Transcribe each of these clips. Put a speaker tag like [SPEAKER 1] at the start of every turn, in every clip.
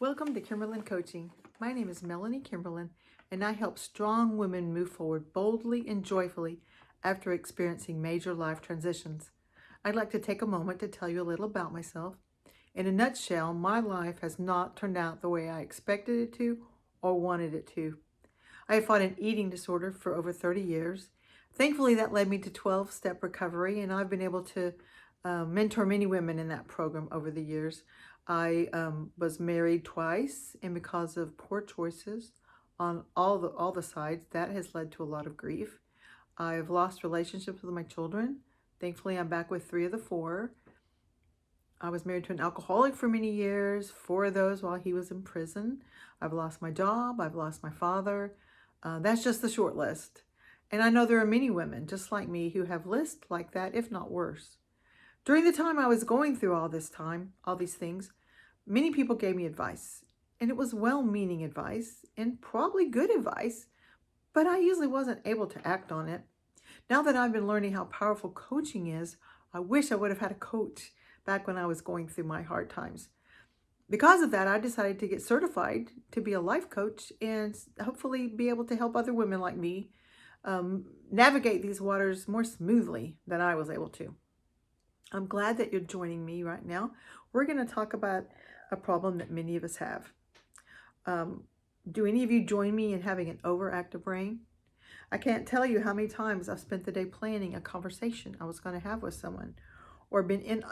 [SPEAKER 1] Welcome to Kimberlin Coaching. My name is Melanie Kimberlin, and I help strong women move forward boldly and joyfully after experiencing major life transitions. I'd like to take a moment to tell you a little about myself. In a nutshell, my life has not turned out the way I expected it to or wanted it to. I have fought an eating disorder for over 30 years. Thankfully, that led me to 12-step recovery, and I've been able to mentor many women in that program over the years. I was married twice, and because of poor choices on all the sides, that has led to a lot of grief. I've lost relationships with my children. Thankfully, I'm back with 3 of the 4. I was married to an alcoholic for many years, 4 of those while he was in prison. I've lost my job. I've lost my father. That's just the short list. And I know there are many women just like me who have lists like that, if not worse. During the time I was going through all these things, many people gave me advice. And it was well-meaning advice and probably good advice, but I usually wasn't able to act on it. Now that I've been learning how powerful coaching is, I wish I would have had a coach back when I was going through my hard times. Because of that, I decided to get certified to be a life coach and hopefully be able to help other women like me navigate these waters more smoothly than I was able to. I'm glad that you're joining me right now. We're going to talk about a problem that many of us have. Do any of you join me in having an overactive brain? I can't tell you how many times I've spent the day planning a conversation I was going to have with someone, or been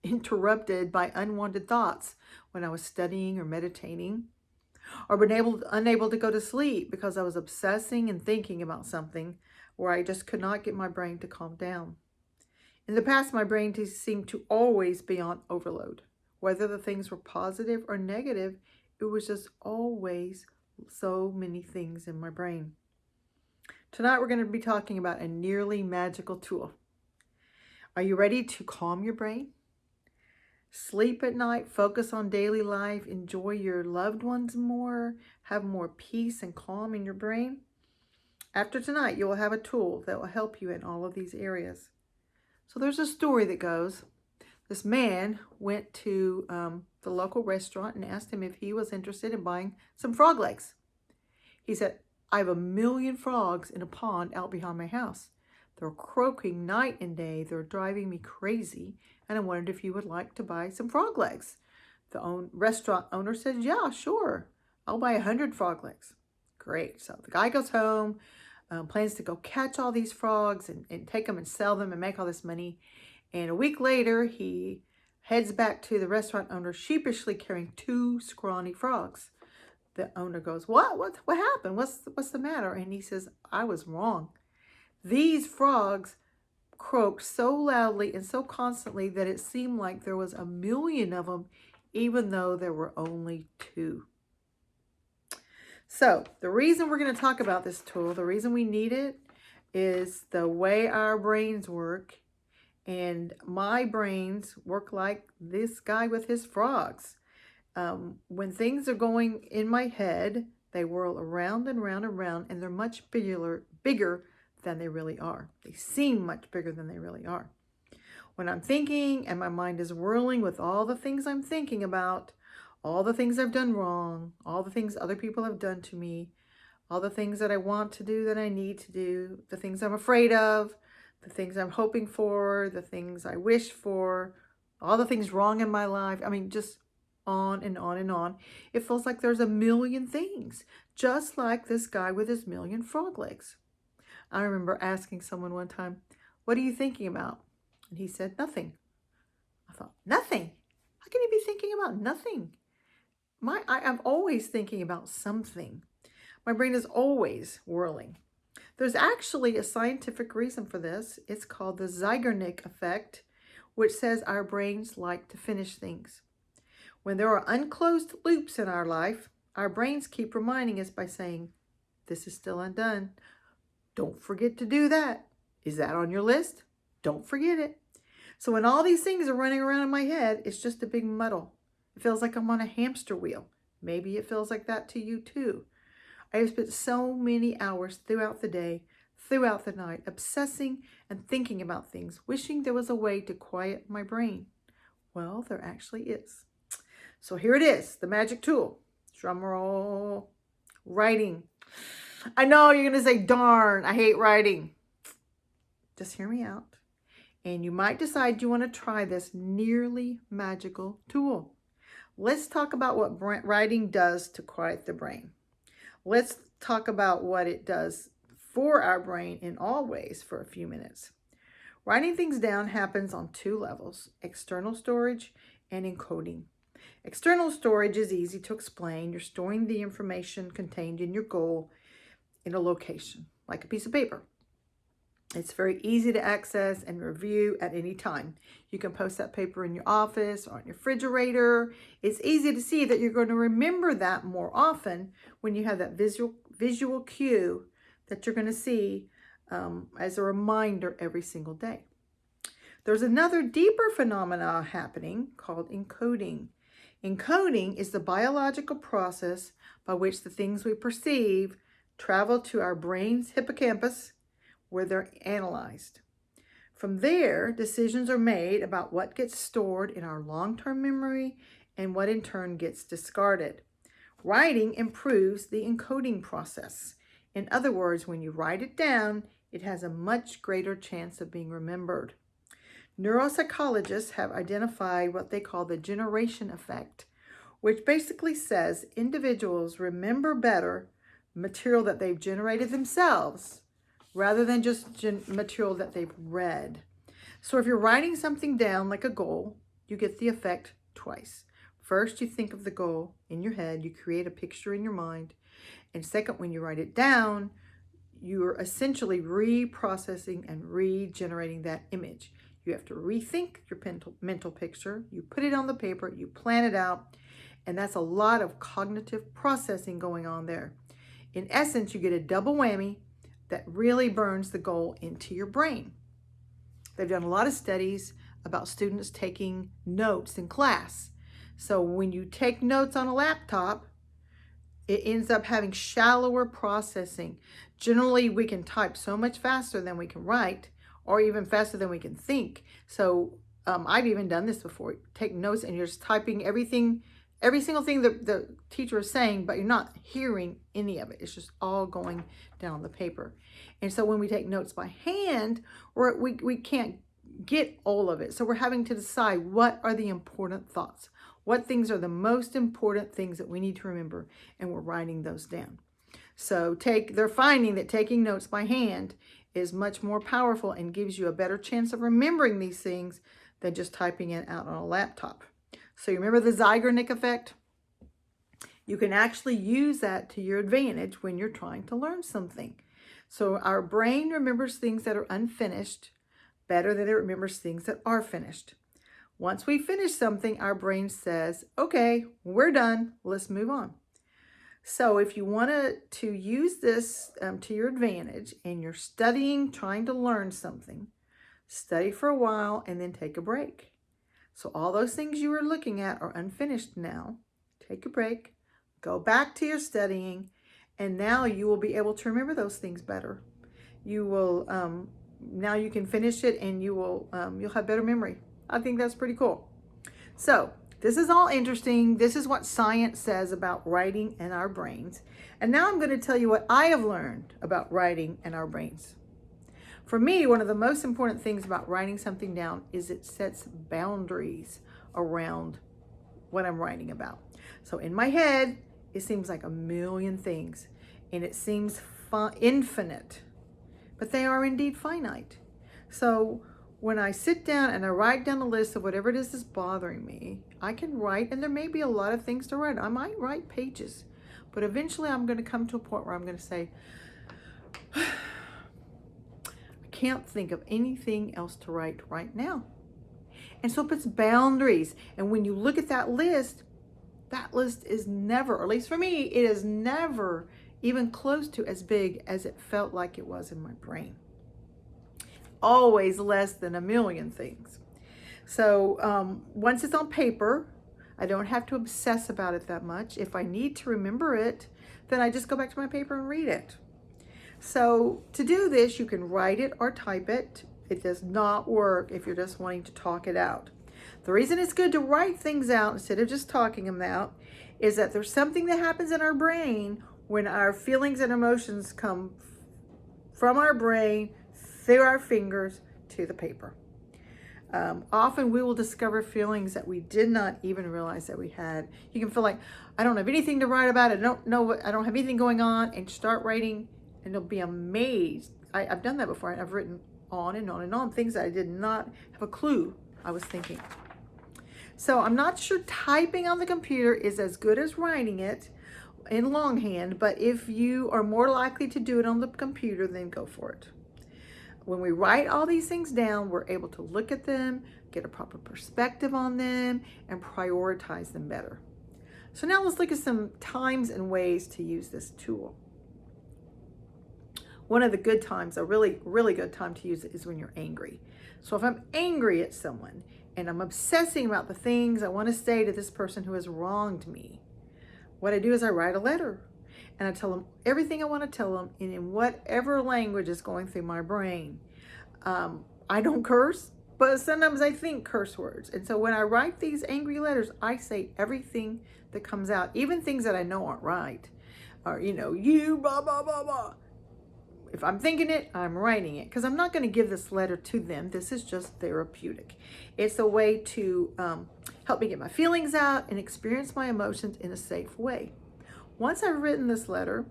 [SPEAKER 1] interrupted by unwanted thoughts when I was studying or meditating, or been unable to go to sleep because I was obsessing and thinking about something where I just could not get my brain to calm down. In the past, my brain seemed to always be on overload. Whether the things were positive or negative, it was just always so many things in my brain. Tonight, we're going to be talking about a nearly magical tool. Are you ready to calm your brain? Sleep at night, focus on daily life, enjoy your loved ones more, have more peace and calm in your brain? After tonight, you will have a tool that will help you in all of these areas. So there's a story that goes, this man went to the local restaurant and asked him if he was interested in buying some frog legs. He said, I have 1,000,000 frogs in a pond out behind my house. They're croaking night and day. They're driving me crazy. And I wondered if you would like to buy some frog legs. The restaurant owner said, yeah, sure. I'll buy 100 frog legs. Great. So the guy goes home, plans to go catch all these frogs and take them and sell them and make all this money. And a week later, he heads back to the restaurant owner, sheepishly carrying 2 scrawny frogs. The owner goes, what happened? What's the matter? And he says, I was wrong. These frogs croaked so loudly and so constantly that it seemed like there was 1,000,000 of them, even though there were only 2. So the reason we're going to talk about this tool, the reason we need it, is the way our brains work. And my brains work like this guy with his frogs. When things are going in my head, they whirl around and round and round, and they're much bigger than they really are. They seem much bigger than they really are. When I'm thinking and my mind is whirling with all the things I'm thinking about, all the things I've done wrong, all the things other people have done to me, all the things that I want to do that I need to do, the things I'm afraid of, the things I'm hoping for, the things I wish for, all the things wrong in my life. I mean, just on and on and on. It feels like there's 1,000,000 things, just like this guy with his 1,000,000 frog legs. I remember asking someone one time, what are you thinking about? And he said, nothing. I thought, nothing? How can you be thinking about nothing? I'm always thinking about something. My brain is always whirling. There's actually a scientific reason for this. It's called the Zeigarnik effect, which says our brains like to finish things. When there are unclosed loops in our life, our brains keep reminding us by saying, this is still undone. Don't forget to do that. Is that on your list? Don't forget it. So when all these things are running around in my head, it's just a big muddle. It feels like I'm on a hamster wheel. Maybe it feels like that to you too. I have spent so many hours throughout the day, throughout the night, obsessing and thinking about things, wishing there was a way to quiet my brain. Well, there actually is. So here it is, the magic tool. Drum roll. Writing. I know you're going to say, darn, I hate writing. Just hear me out. And you might decide you want to try this nearly magical tool. Let's talk about what writing does to quiet the brain. Let's talk about what it does for our brain in all ways for a few minutes. Writing things down happens on two levels, external storage and encoding. External storage is easy to explain. You're storing the information contained in your goal in a location, like a piece of paper. It's very easy to access and review at any time. You can post that paper in your office or on your refrigerator. It's easy to see that you're going to remember that more often when you have that visual cue that you're going to see as a reminder every single day. There's another deeper phenomena happening called encoding. Encoding is the biological process by which the things we perceive travel to our brain's hippocampus, where they're analyzed. From there, decisions are made about what gets stored in our long-term memory and what in turn gets discarded. Writing improves the encoding process. In other words, when you write it down, it has a much greater chance of being remembered. Neuropsychologists have identified what they call the generation effect, which basically says individuals remember better material that they've generated themselves rather than just material that they've read. So if you're writing something down like a goal, you get the effect twice. First, you think of the goal in your head, you create a picture in your mind. And second, when you write it down, you're essentially reprocessing and regenerating that image. You have to rethink your mental picture, you put it on the paper, you plan it out, and that's a lot of cognitive processing going on there. In essence, you get a double whammy that really burns the goal into your brain. They've done a lot of studies about students taking notes in class. So when you take notes on a laptop, it ends up having shallower processing. Generally, we can type so much faster than we can write, or even faster than we can think. So I've even done this before. Take notes and you're just typing every single thing that the teacher is saying, but you're not hearing any of it. It's just all going down the paper. And so when we take notes by hand, we can't get all of it. So we're having to decide what are the important thoughts. What things are the most important things that we need to remember, and we're writing those down. So they're finding that taking notes by hand is much more powerful and gives you a better chance of remembering these things than just typing it out on a laptop. So you remember the Zeigarnik effect? You can actually use that to your advantage when you're trying to learn something. So our brain remembers things that are unfinished better than it remembers things that are finished. Once we finish something, our brain says, okay, we're done, let's move on. So if you want to use this to your advantage and you're studying, trying to learn something, study for a while and then take a break. So all those things you were looking at are unfinished now. Take a break, go back to your studying, and now you will be able to remember those things better. You will, now you can finish it and you'll have better memory. I think that's pretty cool. So this is all interesting. This is what science says about writing and our brains. And now I'm going to tell you what I have learned about writing and our brains. For me, one of the most important things about writing something down is it sets boundaries around what I'm writing about. So in my head, it seems like a million things, and it seems infinite, but they are indeed finite. So when I sit down and I write down a list of whatever it is that's bothering me, I can write, and there may be a lot of things to write. I might write pages, but eventually I'm going to come to a point where I'm going to say, can't think of anything else to write right now. And so it puts boundaries. And when you look at that list is never, or at least for me, it is never even close to as big as it felt like it was in my brain. Always less than a million things. So once it's on paper, I don't have to obsess about it that much. If I need to remember it, then I just go back to my paper and read it. So to do this, you can write it or type it. It does not work if you're just wanting to talk it out. The reason it's good to write things out instead of just talking them out is that there's something that happens in our brain when our feelings and emotions come from our brain through our fingers to the paper. Often we will discover feelings that we did not even realize that we had. You can feel like, I don't have anything to write about. I don't have anything going on, and start writing and you'll be amazed. I've done that before. I've written on and on and on things that I did not have a clue I was thinking. So I'm not sure typing on the computer is as good as writing it in longhand, but if you are more likely to do it on the computer, then go for it. When we write all these things down, we're able to look at them, get a proper perspective on them, and prioritize them better. So now let's look at some times and ways to use this tool. One of the good times, a really, really good time to use it is when you're angry. So if I'm angry at someone and I'm obsessing about the things I want to say to this person who has wronged me, what I do is I write a letter. And I tell them everything I want to tell them, and in whatever language is going through my brain. I don't curse, but sometimes I think curse words. And so when I write these angry letters, I say everything that comes out, even things that I know aren't right. Or, you, blah, blah, blah, blah. If I'm thinking it, I'm writing it, because I'm not going to give this letter to them. This is just therapeutic. It's a way to help me get my feelings out and experience my emotions in a safe way. Once I've written this letter,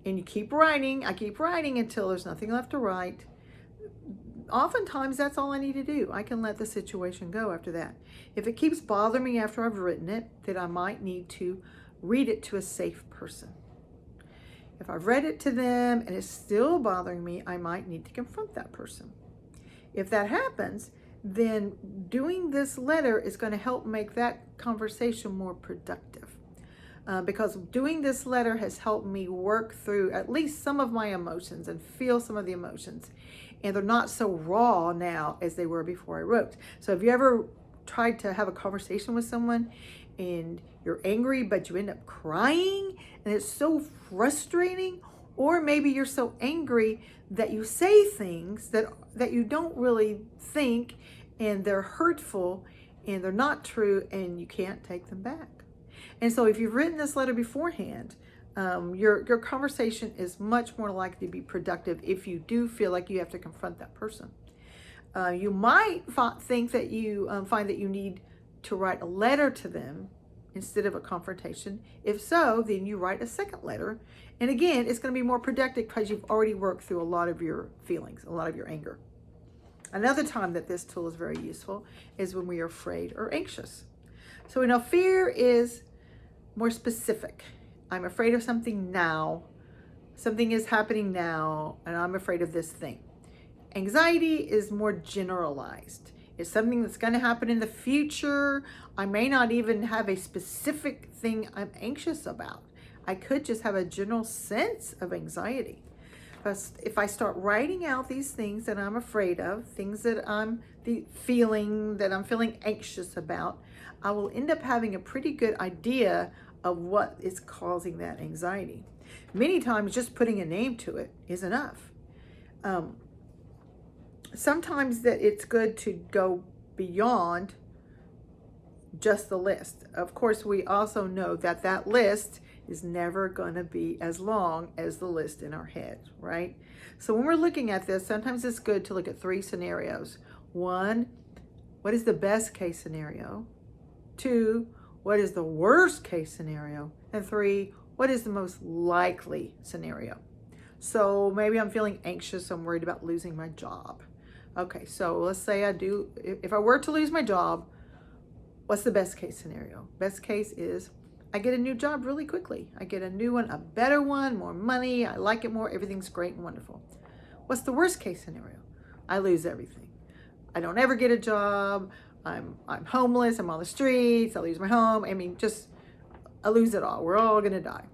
[SPEAKER 1] and you keep writing, I keep writing until there's nothing left to write. Oftentimes, that's all I need to do. I can let the situation go after that. If it keeps bothering me after I've written it, then I might need to read it to a safe person. If I've read it to them and it's still bothering me, I might need to confront that person. If that happens, then doing this letter is going to help make that conversation more productive. Because doing this letter has helped me work through at least some of my emotions and feel some of the emotions. And they're not so raw now as they were before I wrote. So have you ever tried to have a conversation with someone and you're angry, but you end up crying and it's so frustrating? Or maybe you're so angry that you say things that you don't really think, and they're hurtful and they're not true, and you can't take them back. And so if you've written this letter beforehand, your conversation is much more likely to be productive if you do feel like you have to confront that person. You might think that you find that you need to write a letter to them instead of a confrontation. If so, then you write a second letter. And again, it's going to be more productive because you've already worked through a lot of your feelings, a lot of your anger. Another time that this tool is very useful is when we are afraid or anxious. So we know fear is more specific. I'm afraid of something now. Something is happening now, and I'm afraid of this thing. Anxiety is more generalized. It's something that's going to happen in the future. I may not even have a specific thing I'm anxious about. I could just have a general sense of anxiety. If I start writing out these things that I'm afraid of, things that I'm feeling anxious about, I will end up having a pretty good idea of what is causing that anxiety. Many times just putting a name to it is enough. Sometimes that it's good to go beyond just the list. Of course, we also know that that list is never going to be as long as the list in our head, right? So when we're looking at this, sometimes it's good to look at 3 scenarios. 1, what is the best case scenario? 2, what is the worst case scenario? And 3, what is the most likely scenario? So maybe I'm feeling anxious, I'm worried about losing my job. Okay, so let's say if I were to lose my job, what's the best case scenario? Best case is I get a new job really quickly. I get a new one, a better one, more money, I like it more, everything's great and wonderful. What's the worst case scenario? I lose everything. I don't ever get a job, I'm homeless, I'm on the streets, I lose my home, I lose it all. We're all gonna die.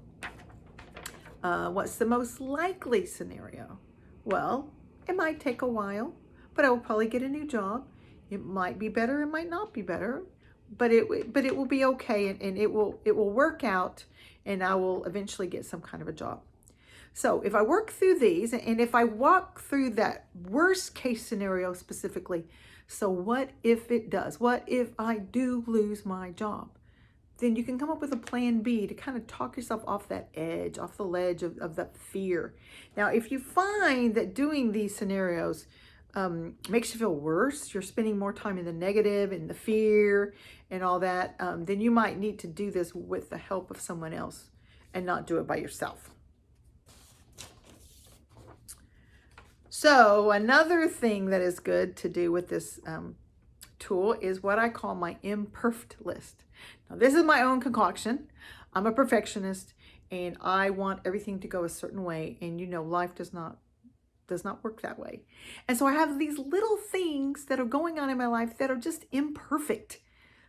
[SPEAKER 1] What's the most likely scenario? Well, it might take a while, but I will probably get a new job. It might be better, it might not be better, but it will be okay, and it will work out, and I will eventually get some kind of a job. So if I work through these, and if I walk through that worst case scenario specifically, So what if it does? What if I do lose my job? Then you can come up with a plan B to kind of talk yourself off that edge, off the ledge of that fear. Now, if you find that doing these scenarios makes you feel worse, you're spending more time in the negative and the fear and all that, then you might need to do this with the help of someone else and not do it by yourself. So another thing that is good to do with this tool is what I call my imperfect list. Now, this is my own concoction. I'm a perfectionist and I want everything to go a certain way. And you know, life does not work that way. And so I have these little things that are going on in my life that are just imperfect.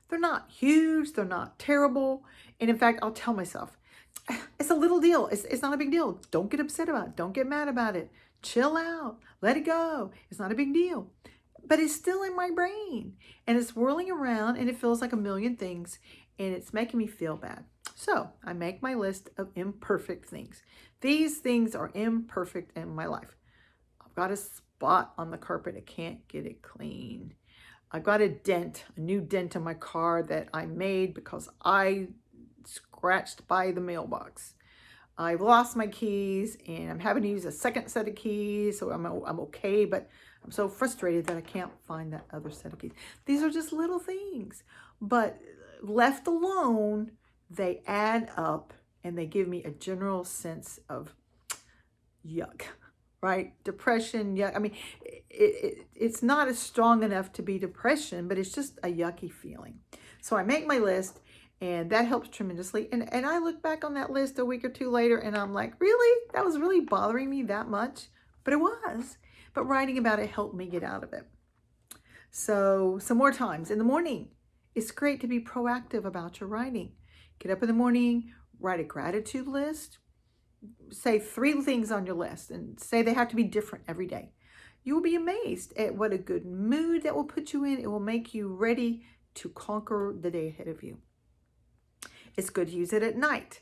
[SPEAKER 1] They're not huge, they're not terrible. And in fact, I'll tell myself, it's a little deal. It's not a big deal. Don't get upset about it. Don't get mad about it. Chill out. Let it go. It's not a big deal. But it's still in my brain and it's whirling around and it feels like a million things and it's making me feel bad. So I make my list of imperfect things. These things are imperfect in my life. I've got a spot on the carpet. I can't get it clean. I've got a new dent in my car that I made because I scratched by the mailbox. I've lost my keys and I'm having to use a second set of keys, so I'm okay, but I'm so frustrated that I can't find that other set of keys. These are just little things, but left alone, they add up and they give me a general sense of yuck, right? Depression, yuck. I mean, it's not as strong enough to be depression, but it's just a yucky feeling. So I make my list and that helps tremendously. And I look back on that list a week or two later and I'm like, really? That was really bothering me that much? But it was. But writing about it helped me get out of it. So some more times in the morning, it's great to be proactive about your writing. Get up in the morning, write a gratitude list, say 3 things on your list and say they have to be different every day. You will be amazed at what a good mood that will put you in. It will make you ready to conquer the day ahead of you. It's good to use it at night.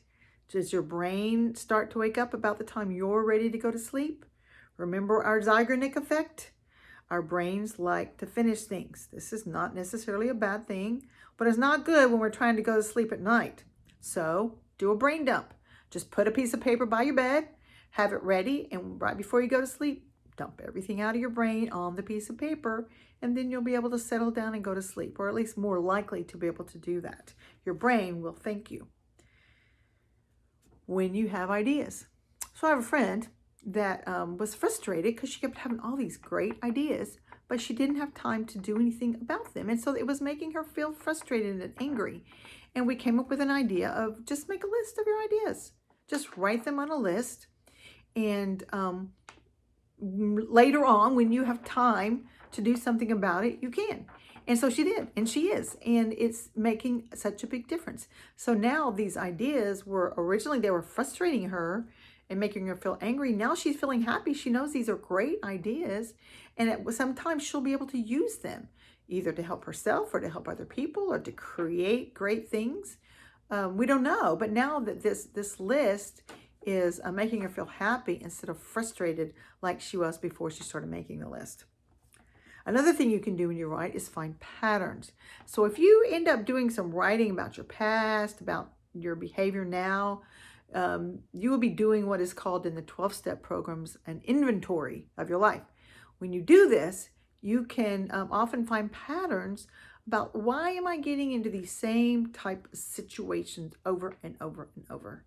[SPEAKER 1] Does your brain start to wake up about the time you're ready to go to sleep? Remember our Zeigarnik effect? Our brains like to finish things. This is not necessarily a bad thing, but it's not good when we're trying to go to sleep at night. So do a brain dump. Just put a piece of paper by your bed, have it ready, and right before you go to sleep, dump everything out of your brain on the piece of paper, and then you'll be able to settle down and go to sleep, or at least more likely to be able to do that. Your brain will thank you when you have ideas. So I have a friend that was frustrated because she kept having all these great ideas, but she didn't have time to do anything about them. And so it was making her feel frustrated and angry. And we came up with an idea of just make a list of your ideas. Just write them on a list. And later on, when you have time to do something about it, you can. And so she did, and she is, and it's making such a big difference. So now these ideas were originally, they were frustrating her and making her feel angry. Now she's feeling happy. She knows these are great ideas, and sometimes she'll be able to use them either to help herself or to help other people or to create great things. We don't know, but now that this list is making her feel happy instead of frustrated like she was before she started making the list. Another thing you can do when you write is find patterns. So if you end up doing some writing about your past, about your behavior now, you will be doing what is called in the 12-step programs an inventory of your life. When you do this, you can often find patterns about why am I getting into these same type of situations over and over and over.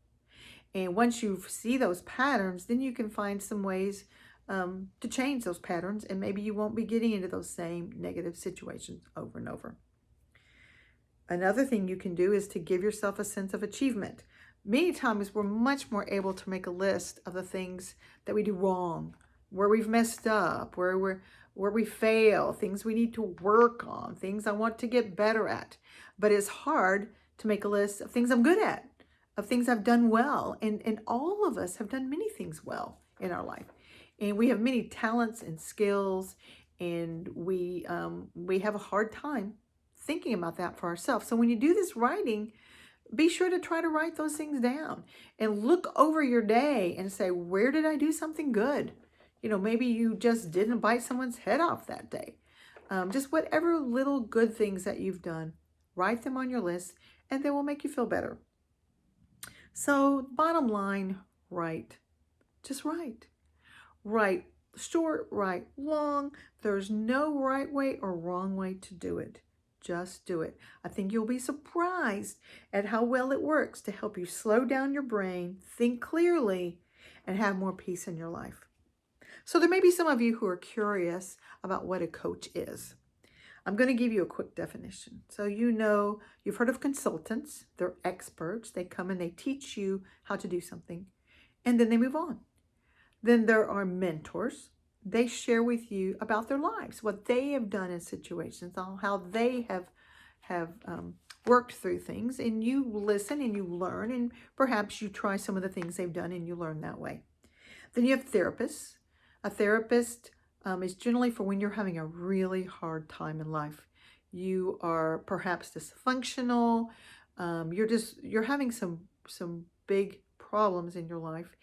[SPEAKER 1] And once you see those patterns, then you can find some ways to change those patterns, and maybe you won't be getting into those same negative situations over and over. Another thing you can do is to give yourself a sense of achievement. Many times we're much more able to make a list of the things that we do wrong, where we've messed up, where we fail, things we need to work on, things I want to get better at. But it's hard to make a list of things I'm good at, of things I've done well. And all of us have done many things well in our life. And we have many talents and skills, and we have a hard time thinking about that for ourselves. So when you do this writing, be sure to try to write those things down and look over your day and say, where did I do something good? You know, maybe you just didn't bite someone's head off that day. Just whatever little good things that you've done, write them on your list and they will make you feel better. So bottom line, write. Just write. Write short, write long. There's no right way or wrong way to do it. Just do it. I think you'll be surprised at how well it works to help you slow down your brain, think clearly, and have more peace in your life. So there may be some of you who are curious about what a coach is. I'm going to give you a quick definition. So you've heard of consultants. They're experts. They come and they teach you how to do something, and then they move on. Then there are mentors. They share with you about their lives, what they have done in situations, how they have worked through things, and you listen and you learn, and perhaps you try some of the things they've done and you learn that way. Then you have therapists. A therapist is generally for when you're having a really hard time in life. You are perhaps dysfunctional. You're having some big problems in your life.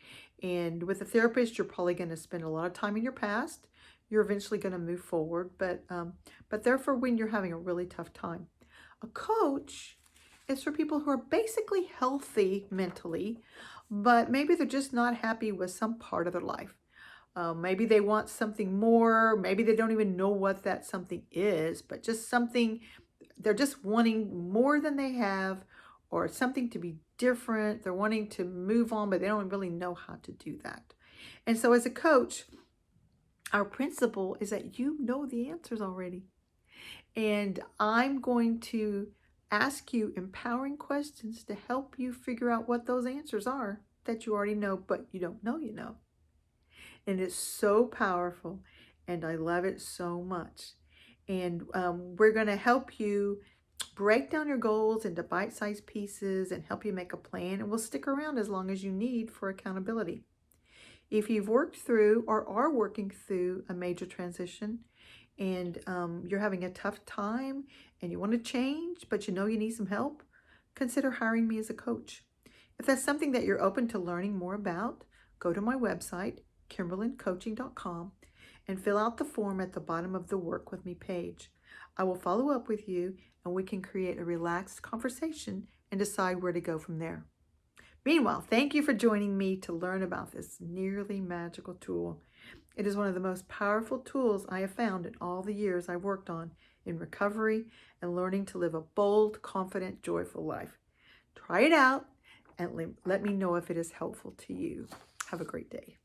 [SPEAKER 1] And with a therapist, you're probably going to spend a lot of time in your past. You're eventually going to move forward, but therefore when you're having a really tough time. A coach is for people who are basically healthy mentally, but maybe they're just not happy with some part of their life. Maybe they want something more. Maybe they don't even know what that something is, but just something, they're just wanting more than they have, or something to be different. They're wanting to move on, but they don't really know how to do that. And so as a coach, our principle is that you know the answers already. And I'm going to ask you empowering questions to help you figure out what those answers are that you already know, but you don't know you know. And it's so powerful, and I love it so much. And we're going to help you break down your goals into bite-sized pieces and help you make a plan, and we'll stick around as long as you need for accountability. If you've worked through or are working through a major transition and you're having a tough time and you want to change, but you know you need some help, consider hiring me as a coach. If that's something that you're open to learning more about, go to my website, KimberlinCoaching.com, and fill out the form at the bottom of the Work With Me page. I will follow up with you and we can create a relaxed conversation and decide where to go from there. Meanwhile, thank you for joining me to learn about this nearly magical tool. It is one of the most powerful tools I have found in all the years I've worked on in recovery and learning to live a bold, confident, joyful life. Try it out and let me know if it is helpful to you. Have a great day.